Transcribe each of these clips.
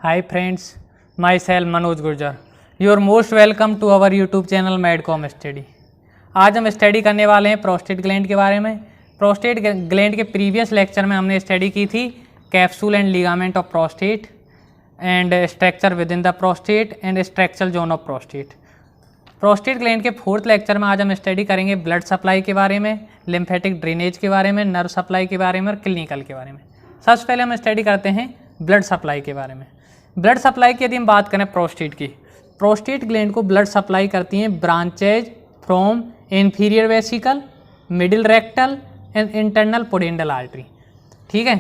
Hi friends, myself Manoj Gurjar. You are most welcome to our YouTube channel Medcom Study. आज हम study करने वाले हैं prostate gland के बारे में। प्रोस्टेट ग्लैंड के प्रीवियस लेक्चर में हमने स्टडी की थी capsule and ligament of prostate and structure with in the prostate and structural zone of prostate. Prostate gland के फोर्थ लेक्चर में आज हम स्टडी करेंगे ब्लड सप्लाई के बारे में, लिम्फेटिक ड्रेनेज के बारे में, नर्व सप्लाई के बारे में और क्लिनिकल के बारे में। सबसे पहले हम स्टडी करते हैं ब्लड सप्लाई के बारे में। ब्लड सप्लाई की यदि हम बात करें प्रोस्टेट की, प्रोस्टेट ग्लैंड को ब्लड सप्लाई करती हैं branches from inferior vesicle, middle rectal and internal pudendal artery. ठीक है,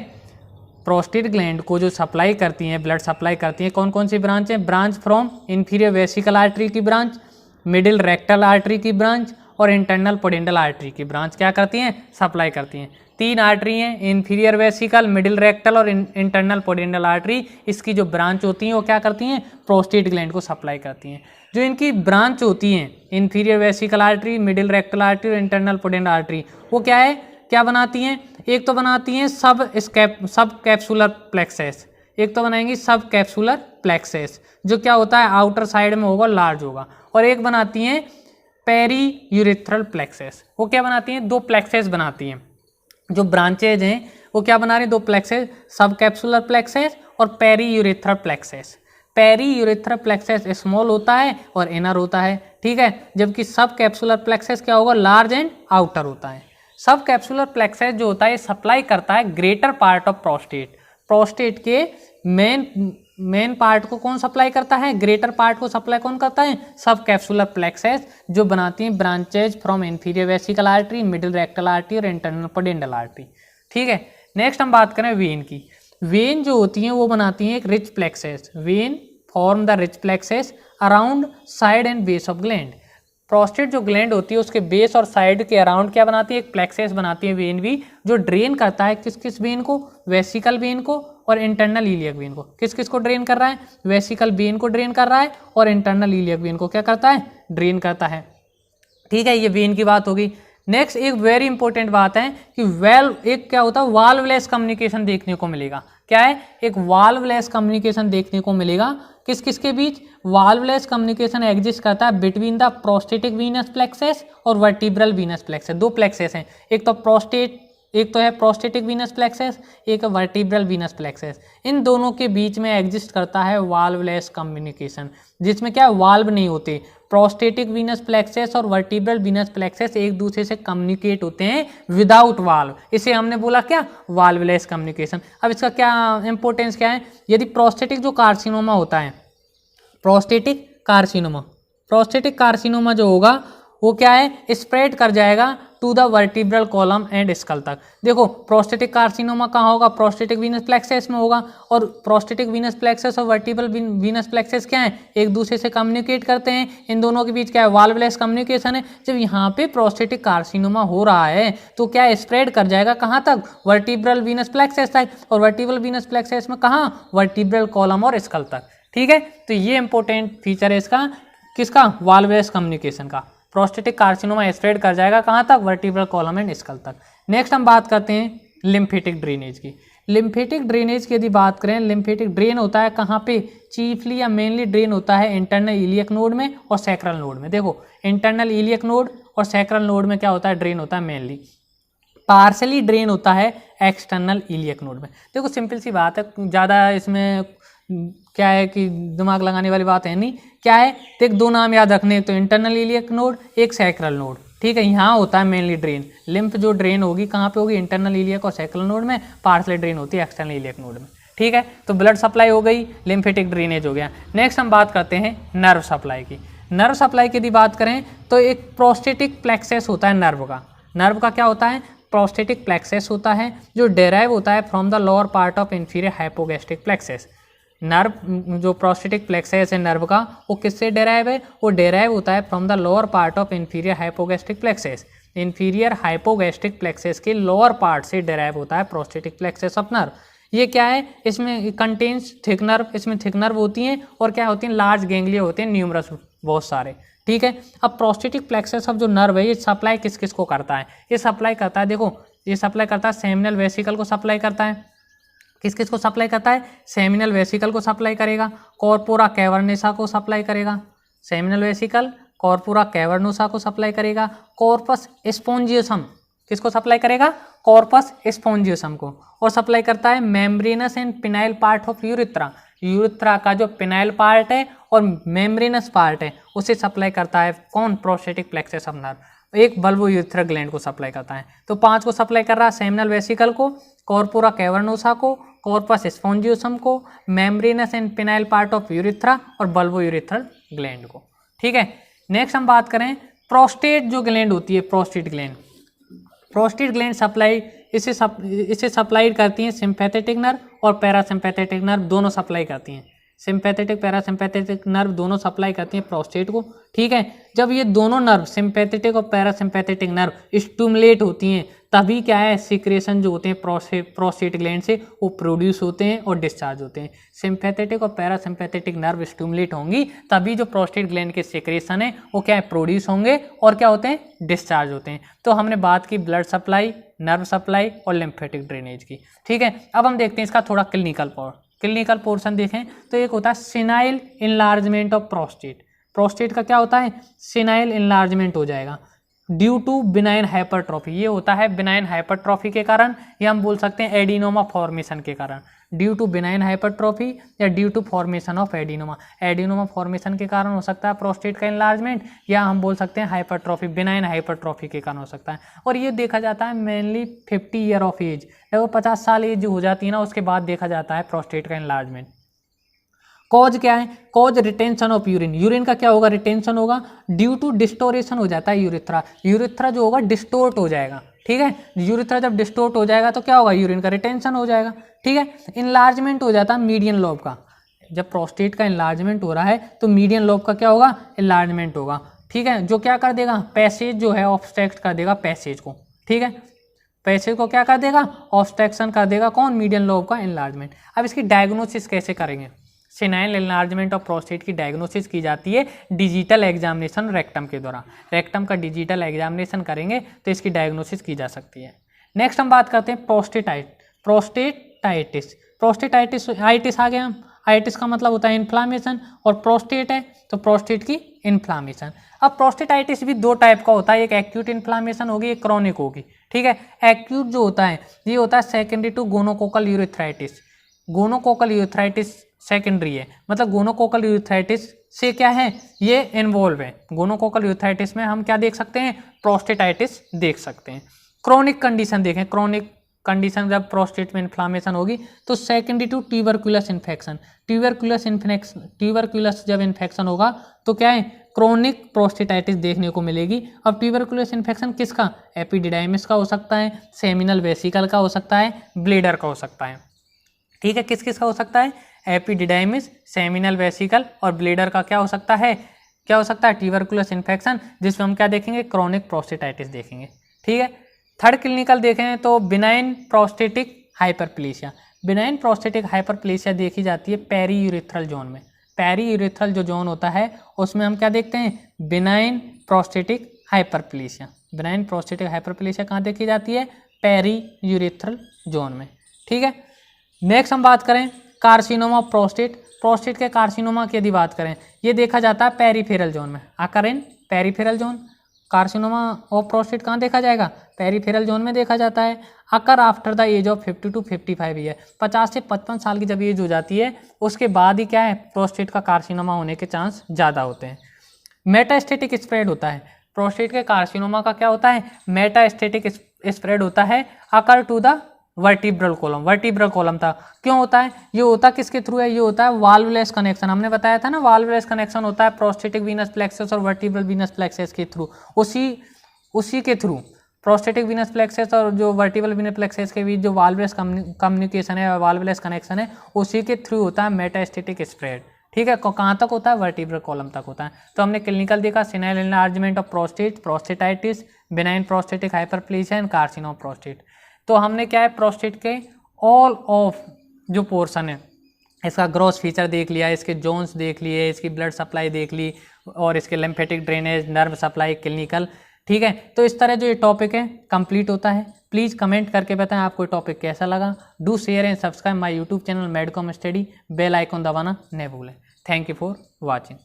प्रोस्टेट ग्लैंड को जो सप्लाई करती हैं, ब्लड सप्लाई करती हैं, कौन कौन सी ब्रांच है? Branch from inferior vesicle artery की ब्रांच, मिडिल रेक्टल आर्टरी की ब्रांच और इंटरनल पोडेंडल आर्टरी की ब्रांच क्या करती हैं? सप्लाई करती हैं। तीन आर्टरी हैं, इंफीरियर वेसिकल, मिडिल रेक्टल और इंटरनल पोडेंडल आर्टरी। इसकी जो ब्रांच होती हैं वो क्या करती हैं? प्रोस्टेट ग्लैंड को सप्लाई करती हैं। जो इनकी ब्रांच होती हैं inferior vesicle artery, middle rectal artery और इंटरनल पोडेंडल आर्टरी, वो क्या है, क्या बनाती हैं? एक तो बनाती हैं सब कैप्सुलर प्लेक्सेस, एक तो बनाएंगी सब कैप्सुलर प्लेक्सेस जो क्या होता है आउटर साइड में होगा, लार्ज होगा, और एक बनाती हैं पेरी यूरेथ्रल प्लेक्सेस। वो क्या बनाती हैं? दो प्लेक्सेस बनाती हैं। जो ब्रांचेज हैं वो क्या बना रही हैं? दो प्लेक्सेस, सब कैप्सुलर प्लेक्सेस और peri urethral plexuses. Peri urethral plexuses small होता है और इनर होता है, ठीक है, जबकि सब कैप्सुलर प्लेक्सेस क्या होगा? लार्ज एंड आउटर होता है। सब कैप्सुलर प्लेक्सेस जो होता है सप्लाई करता है greater part of prostate. Prostate के मेन पार्ट को कौन सप्लाई करता है? ग्रेटर पार्ट को सप्लाई कौन करता है? सब कैप्सुलर प्लेक्सेस जो बनाती हैं branches from inferior vesicle artery, middle rectal artery और इंटरनल पोडेंडल आर्टरी। ठीक है, नेक्स्ट हम बात करें वेन की। वेन जो होती हैं वो बनाती हैं एक rich plexuses. Vein form the rich plexuses around side and base of gland. Prostate जो ग्लैंड होती है उसके बेस और साइड के अराउंड क्या बनाती है? एक प्लेक्सेस बनाती है वेन भी, जो ड्रेन करता है किस किस वेन को? वेसिकल वेन को और इंटरनल इलियक वेन को। किस किस को ड्रेन कर रहा है? वेसिकल वेन को ड्रेन कर रहा है और इंटरनल इलियक वेन को क्या करता है? ड्रेन करता है। ठीक है, ये वेन की बात होगी। नेक्स्ट एक वेरी इंपॉर्टेंट बात है कि एक क्या होता है? वाल्वलेस कम्युनिकेशन देखने को मिलेगा। क्या है? एक वाल्वलेस कम्युनिकेशन देखने को मिलेगा। किस किस के बीच? वाल्वलेस कम्युनिकेशन एग्जिस्ट करता है between the prostatic venous plexuses और वर्टिब्रल वीनस प्लेक्सेस। दो प्लेक्सेस हैं, एक तो है प्रोस्टेटिक वीनस प्लेक्सेस, एक वर्टिब्रल वीनस प्लेक्सेस। इन दोनों के बीच में एग्जिस्ट करता है वाल्वलेस कम्युनिकेशन, जिसमें क्या वाल्व नहीं होते। प्रोस्टेटिक वीनस प्लेक्सेस और वर्टिब्रल वीनस प्लेक्सेस एक दूसरे से कम्युनिकेट होते हैं विदाउट वाल्व। इसे हमने बोला क्या? वाल्वलेस कम्युनिकेशन। अब इसका क्या इंपॉर्टेंस क्या है? यदि प्रोस्टेटिक जो कार्सिनोमा होता है, प्रोस्टेटिक कार्सिनोमा जो होगा वो क्या है? स्प्रेड कर जाएगा to the vertebral column and skull तक। देखो, प्रोस्टेटिक कार्सिनोमा कहाँ होगा? प्रोस्टेटिक वीनस प्लेक्सेस में होगा, और प्रोस्टेटिक वीनस प्लेक्सेस और वर्टिब्रल वीनस प्लेक्सेस क्या है? एक दूसरे से कम्युनिकेट करते हैं। इन दोनों के बीच क्या है? वाल्वलेस कम्युनिकेशन है। जब यहाँ पे प्रोस्टेटिक कार्सिनोमा हो रहा है तो क्या स्प्रेड कर जाएगा कहाँ तक? वर्टिब्रल वीनस प्लेक्सेस तक, और वर्टिब्रल वीनस प्लेक्सेस में कहाँ? वर्टिब्रल कॉलम और स्कल तक। ठीक है, तो ये इंपॉर्टेंट फीचर है इसका, किसका? वाल्वलेस कम्युनिकेशन का। प्रोस्टेटिक कार्सिनोमा स्प्रेड कर जाएगा कहाँ तक? वर्टिब्रल कॉलम एंड स्कल तक। नेक्स्ट हम बात करते हैं लिम्फेटिक ड्रेनेज की। लिम्फेटिक ड्रेनेज की यदि बात करें, लिम्फेटिक ड्रेन होता है कहाँ पे? चीफली या मेनली ड्रेन होता है इंटरनल इलियक नोड में और सैक्रल नोड में। देखो, इंटरनल इलियक नोड और सैक्रल नोड में क्या होता है? ड्रेन होता है मेनली। पार्शली ड्रेन होता है एक्सटर्नल इलियक नोड में। देखो, सिंपल सी बात है, ज़्यादा इसमें क्या है कि दिमाग लगाने वाली बात है नहीं। क्या है? देख, दो नाम याद रखने, तो इंटरनल इलियक नोड, एक सैक्रल नोड। ठीक है, यहाँ होता है मेनली ड्रेन। लिम्फ जो ड्रेन होगी कहाँ पे होगी? इंटरनल इलियक और सैक्रल नोड में। पार्शली ड्रेन होती है एक्सटर्नल इलियक नोड में। ठीक है, तो ब्लड सप्लाई हो गई, लिम्फेटिक ड्रेनेज हो गया। नेक्स्ट हम बात करते हैं नर्व सप्लाई की। नर्व सप्लाई की यदि बात करें तो एक प्रोस्टेटिक प्लेक्सेस होता है नर्व का। नर्व का क्या होता है? प्रोस्टेटिक प्लेक्सेस होता है जो डेराइव होता है from the lower part of inferior hypogastric plexuses. Nerve जो प्रोस्टेटिक प्लेक्सेस है नर्व का, वो किससे डेराइव है? वो डेराइव होता है from the lower part of inferior hypogastric plexuses. Inferior hypogastric plexuses के लोअर पार्ट से डेराइव होता है प्रोस्टेटिक प्लेक्सेस ऑफ नर्व। ये क्या है? इसमें कंटेन्स थिक नर्व, इसमें थिक नर्व होती हैं और क्या होती हैं? लार्ज गैंग्लिया होते हैं, न्यूमरस, बहुत सारे। ठीक है, अब प्रोस्टेटिक प्लेक्सेस ऑफ जो नर्व है ये सप्लाई किस किस को करता है? ये सप्लाई करता है, देखो, ये सप्लाई करता है सेमिनल वेसिकल को सप्लाई करता है, किस किस को सप्लाई करता है, सेमिनल वेसिकल को सप्लाई करेगा, कॉर्पोरा कैवर्नोसा को सप्लाई करेगा, सेमिनल वेसिकल कॉर्पोरा कैवर्नोसा को सप्लाई करेगा, कॉर्पस स्पोंजियोसम किसको सप्लाई करेगा, कॉर्पस स्पोंजियोसम को, और सप्लाई करता है membranes and phenyl part of urethra, urethra का जो पिनाइल पार्ट है और मेम्ब्रेनस पार्ट है उसे सप्लाई करता है कौन, प्रोस्टेटिक प्लेक्सस ऑफ नर्व, एक बल्बो यूरिथ्रा ग्लैंड को सप्लाई करता है। तो 5 को सप्लाई कर रहा है, सेमिनल वेसिकल को, कॉर्पोरा कैवर्नोसा को, कॉर्पस स्पोंजियोसम को, membranes and phenyl part of urethra और बल्बो यूरिथ्रल ग्लैंड को। ठीक है, नेक्स्ट हम बात करें प्रोस्टेट जो ग्लैंड होती है, prostate gland, prostate gland supply इसे सप्लाई करती हैं सिंपैथेटिक नर्व और पैरासिम्पैथेटिक नर्व, दोनों सप्लाई करती हैं, सिंपैथेटिक पैरासिम्पैथेटिक नर्व दोनों सप्लाई करती हैं प्रोस्टेट को। ठीक है, जब ये दोनों नर्व सिंपैथेटिक और पैरासिम्पैथेटिक नर्व स्टिमुलेट होती हैं तभी क्या है, सिक्रेशन जो होते हैं प्रोस्टेट ग्लैंड से वो प्रोड्यूस होते हैं और डिस्चार्ज होते हैं। सिंपैथेटिक और पैरासिम्पैथेटिक नर्व स्टिमुलेट होंगी तभी जो प्रोस्टेट ग्लैंड के सिक्रेशन है वो क्या है, प्रोड्यूस होंगे और क्या होते हैं, डिस्चार्ज होते हैं। तो हमने बात की ब्लड सप्लाई, नर्व सप्लाई और लिम्फेटिक ड्रेनेज की। ठीक है, अब हम देखते हैं इसका थोड़ा क्लिनिकल पोर्शन देखें तो एक होता है senile enlargement of prostate, prostate का क्या होता है, सिनाइल इनलार्जमेंट हो जाएगा ड्यू टू बिनाइन हाइपरट्रॉफी, ये होता है बिनाइन हाइपरट्रॉफी के कारण, या हम बोल सकते हैं एडिनोमा फॉर्मेशन के कारण, ड्यू टू बिनाइन हाइपरट्रॉफी या due to formation of adenoma, adenoma formation के कारण हो सकता है प्रोस्टेट का इनलार्जमेंट, या हम बोल सकते हैं हाइपरट्रॉफी, बिनाइन हाइपरट्रॉफी के कारण हो सकता है। और ये देखा जाता है मेनली 50 ईयर ऑफ एज, जब 50 साल एज हो जाती है ना उसके बाद देखा जाता है प्रोस्टेट का इनलार्जमेंट। कॉज क्या है, cause retention of urine, urine का क्या होगा, रिटेंशन होगा ड्यू टू डिस्टोरेशन हो जाता है यूरिथ्रा, यूरिथ्रा जो होगा डिस्टोर्ट हो जाएगा। ठीक है, यूरिथ्रा जब डिस्टोर्ट हो जाएगा तो क्या होगा, यूरिन का रिटेंशन हो जाएगा। ठीक है, इनलार्जमेंट हो जाता है मीडियन लोब का, जब प्रोस्टेट का इनलार्जमेंट हो रहा है तो मीडियन लोब का क्या होगा, इनलार्जमेंट होगा। ठीक है, जो क्या कर देगा, पैसेज जो है ऑब्स्ट्रक्ट कर देगा पैसेज को। ठीक है, पैसेज को क्या कर देगा, ऑब्स्ट्रक्शन कर देगा कौन, मीडियन लोब का इनलार्जमेंट। अब इसकी डायग्नोसिस कैसे करेंगे, सिनाइल इनलार्जमेंट ऑफ प्रोस्टेट की डायग्नोसिस की जाती है डिजिटल एग्जामिनेशन रेक्टम के द्वारा, रेक्टम का डिजिटल एग्जामिनेशन करेंगे तो इसकी डायग्नोसिस की जा सकती है। नेक्स्ट हम बात करते हैं प्रोस्टेटाइटिस, प्रोस्टेटाइटिस आ गया, आइटिस का मतलब होता है इन्फ्लामेशन और प्रोस्टेट है तो प्रोस्टेट की इन्फ्लामेशन। अब प्रोस्टेटाइटिस भी 2 टाइप का होता है, एक एक्यूट इन्फ्लामेशन होगी, एक क्रॉनिक होगी। ठीक है, एक्यूट जो होता है ये होता है secondary to gonococcal urethritis, gonococcal urethritis secondary है, मतलब गोनोकोकल यूरिथ्राइटिस से क्या है, ये इन्वॉल्व है। गोनोकोकल यूरिथ्राइटिस में हम क्या देख सकते हैं, प्रोस्टेटाइटिस देख सकते हैं। क्रोनिक कंडीशन देखें, क्रोनिक कंडीशन जब प्रोस्टेट में इन्फ्लामेशन होगी तो secondary to tuberculous infection, tuberculous जब इन्फेक्शन होगा तो क्या है, क्रोनिक प्रोस्टेटाइटिस देखने को मिलेगी। अब ट्यूबरकुलस इन्फेक्शन किसका, एपिडिडाइमिस का हो सकता है, सेमिनल वेसिकल का हो सकता है, ब्लेडर का हो सकता है। ठीक है, किस किस का हो सकता है, एपिडिडाइमिस, सेमिनल वेसिकल और ब्लेडर का क्या हो सकता है, ट्यूबरकुलस इन्फेक्शन, जिसमें हम क्या देखेंगे, क्रोनिक प्रोस्टेटाइटिस देखेंगे। ठीक है, थर्ड क्लिनिकल देखें तो benign prostatic hyperplasia, benign prostatic hyperplasia देखी जाती है पेरी यूरिथ्रल जोन में, पेरी यूरिथ्रल जो जोन होता है उसमें हम क्या देखते हैं, benign prostatic hyperplasia, benign prostatic hyperplasia कहाँ देखी जाती है, पेरी यूरिथ्रल जोन में। ठीक है, नेक्स्ट हम बात करें कार्सिनोमा प्रोस्टेट, प्रोस्टेट के कार्सिनोमा की यदि बात करें ये देखा जाता है पेरीफेरल जोन में, आकर in peripheral zone, carcinoma of prostate कहाँ देखा जाएगा, पेरीफेरल जोन में देखा जाता है। Occur after the age of 50 to 55 year, 50 से 55 साल की जब एज हो जाती है उसके बाद ही क्या है, प्रोस्टेट का कार्सिनोमा होने के चांस ज़्यादा होते हैं। मेटास्टेटिक स्प्रेड होता है, प्रोस्टेट के कार्सिनोमा का क्या होता है, मेटास्टेटिक स्प्रेड होता है occur to the vertebral column, vertebral column था, क्यों होता है, ये होता किसके थ्रू है, ये होता है वाल्वलेस कनेक्शन, हमने बताया था ना वाल्वलेस कनेक्शन होता है प्रोस्टेटिक वीनस प्लेक्सस और वर्टिब्रल वीनस प्लेक्सस के थ्रू, उसी के थ्रू प्रोस्टेटिक वीनस प्लेक्सस और जो वर्टिब्रल वीनस प्लेक्सस के बीच जो वाल्वलेस कम्युनिकेशन है, वाल्वलेस कनेक्शन है, उसी के थ्रू होता है मेटास्टेटिक स्प्रेड। ठीक है, कहाँ तक होता है, वर्टिब्रल कॉलम तक होता है। तो हमने क्लिनिकल देखा senile enlargement of prostate, prostatitis, benign prostatic hyperplasia and carcinoma prostate. तो हमने क्या है, प्रोस्टेट के ऑल ऑफ जो पोर्शन है इसका ग्रॉस फीचर देख लिया, इसके जोन्स देख लिए, इसकी ब्लड सप्लाई देख ली और इसके lymphatic drainage, nerve supply, clinical. ठीक है, तो इस तरह जो ये टॉपिक है कंप्लीट होता है। प्लीज़ कमेंट करके बताएं आपको टॉपिक कैसा लगा। Do share and subscribe my YouTube channel Medcom study. Bell icon दबाना न भूलें। Thank you for watching.